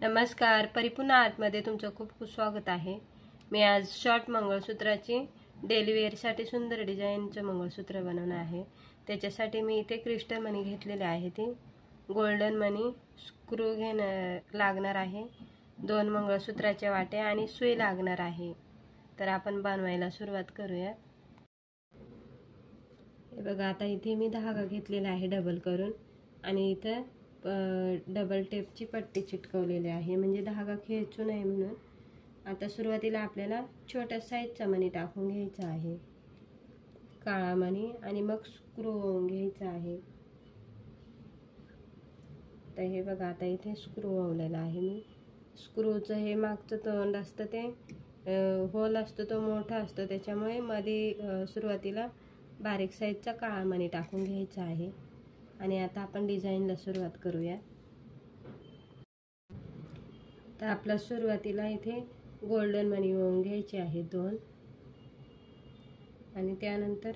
नमस्कार, परिपूर्ण आर्टमध्ये तुमचं खूप खूप स्वागत आहे। मी आज शॉर्ट मंगळसूत्राची डेली वेअरसाठी सुंदर डिझाईनचं मंगळसूत्र बनवणार आहे। त्याच्यासाठी मी इथे क्रिस्टल मणी घेतलेले आहे, ती गोल्डन मणी स्क्रू लागणार आहे, 2 मंगळसूत्राच्या वाट्या आणि सुई लागणार आहे। तर आपण बनवायला सुरुवात करूया। हे बघा, आता इथे मी धागा घेतलेला आहे डबल करून आणि इथे डबल टेपची पट्टी चिटकवलेली आहे, म्हणजे धागा खेचू नये म्हणून। आता सुरुवातीला आपल्याला छोट्या साईजचा मणी टाकून घ्यायचा आहे, काळा मणी, आणि मग स्क्रू घ्यायचा आहे। तर हे बघा, आता इथे स्क्रू लावलेला आहे मी। स्क्रूचं हे मागचं तोंड असतं, ते होल असतो तो मोठा असतो, त्याच्यामुळे मध्ये सुरुवातीला बारीक साईजचा काळा मणी टाकून घ्यायचा आहे। आणि आता आपण डिझाईनला सुरुवात करूया। तर आपला सुरुवातीला इथे गोल्डन मणी ओवून घ्यायचे आहेत 2, आणि त्यानंतर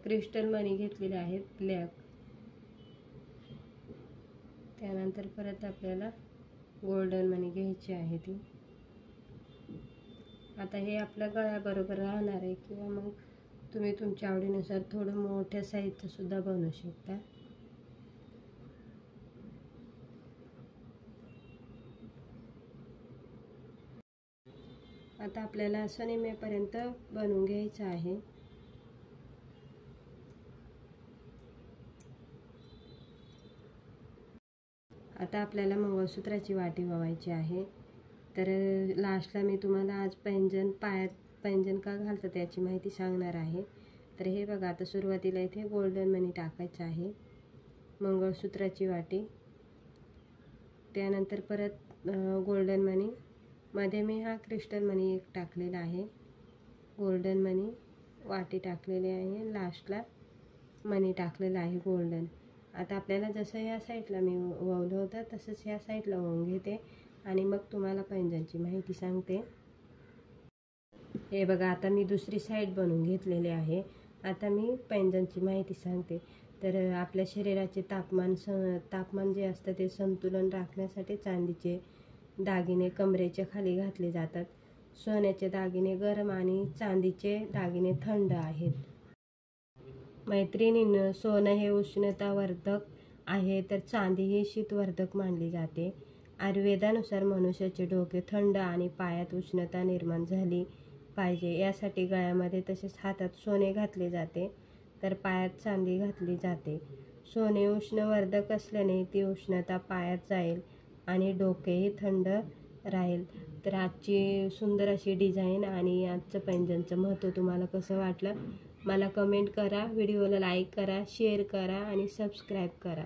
क्रिस्टल मणी घेतलेले आहेत ब्लॅक। त्यानंतर परत आपल्याला गोल्डन मणी घ्यायची आहे ती। आता हे आपल्या गळ्याबरोबर राहणार आहे, किंवा मग तुम्ही तुमच्या आवडीनुसार थोडं मोठ्या साईजचं सुद्धा बनवू शकता। आता आपल्याला असं निम्म्यापर्यंत बनवून घ्यायचं आहे। आता आपल्याला मंगळसूत्राची वाटी ववायची आहे। तर लास्टला मी तुम्हाला आज पायात पैंजण का घालतं त्याची माहिती सांगणार आहे। तर हे बघा, आता सुरुवातीला इथे गोल्डन मणी टाकायचं आहे, मंगळसूत्राची वाटी, त्यानंतर परत गोल्डन मणी, मध्ये मी हा क्रिस्टल मणी एक टाकलेला आहे, गोल्डन मणी वाटी टाकलेली आहे, लास्टला मणी टाकलेला आहे गोल्डन। आता आपल्याला जसं या साईडला मी ववलं होतं तसंच ह्या साईडला वळून घेते आणि मग तुम्हाला पैंजणची माहिती सांगते। हे बघा, आता मी दुसरी साईड बनवून घेतलेली आहे। आता मी पैंजणची माहिती सांगते। तर आपल्या शरीराचे तापमान जे असतं ते संतुलन राखण्यासाठी चांदीचे दागिने कमरेच्या खाली घातले जातात। सोन्याचे दागिने गरम आणि चांदीचे दागिने थंड आहेत। मैत्रिणींनो, सोनं हे उष्णतावर्धक आहे, तर चांदी ही शीतवर्धक मानली जाते। आयुर्वेदानुसार मनुष्याचे डोके थंड आणि पायात उष्णता निर्माण झाली पाहिजे यासाठी गळ्यामध्ये तसेच हातात सोने घातले जाते, तर पायात चांदी घातली जाते। सोने उष्णवर्धक असल्याने ती उष्णता पायात जाईल आणि डोकेही थंड राहील। तर आजची सुंदर अशी डिझाईन आणि आजचं पैंजणचं महत्त्व तुम्हाला कसं वाटलं मला कमेंट करा, व्हिडिओला लाईक करा, शेअर करा आणि सबस्क्राईब करा।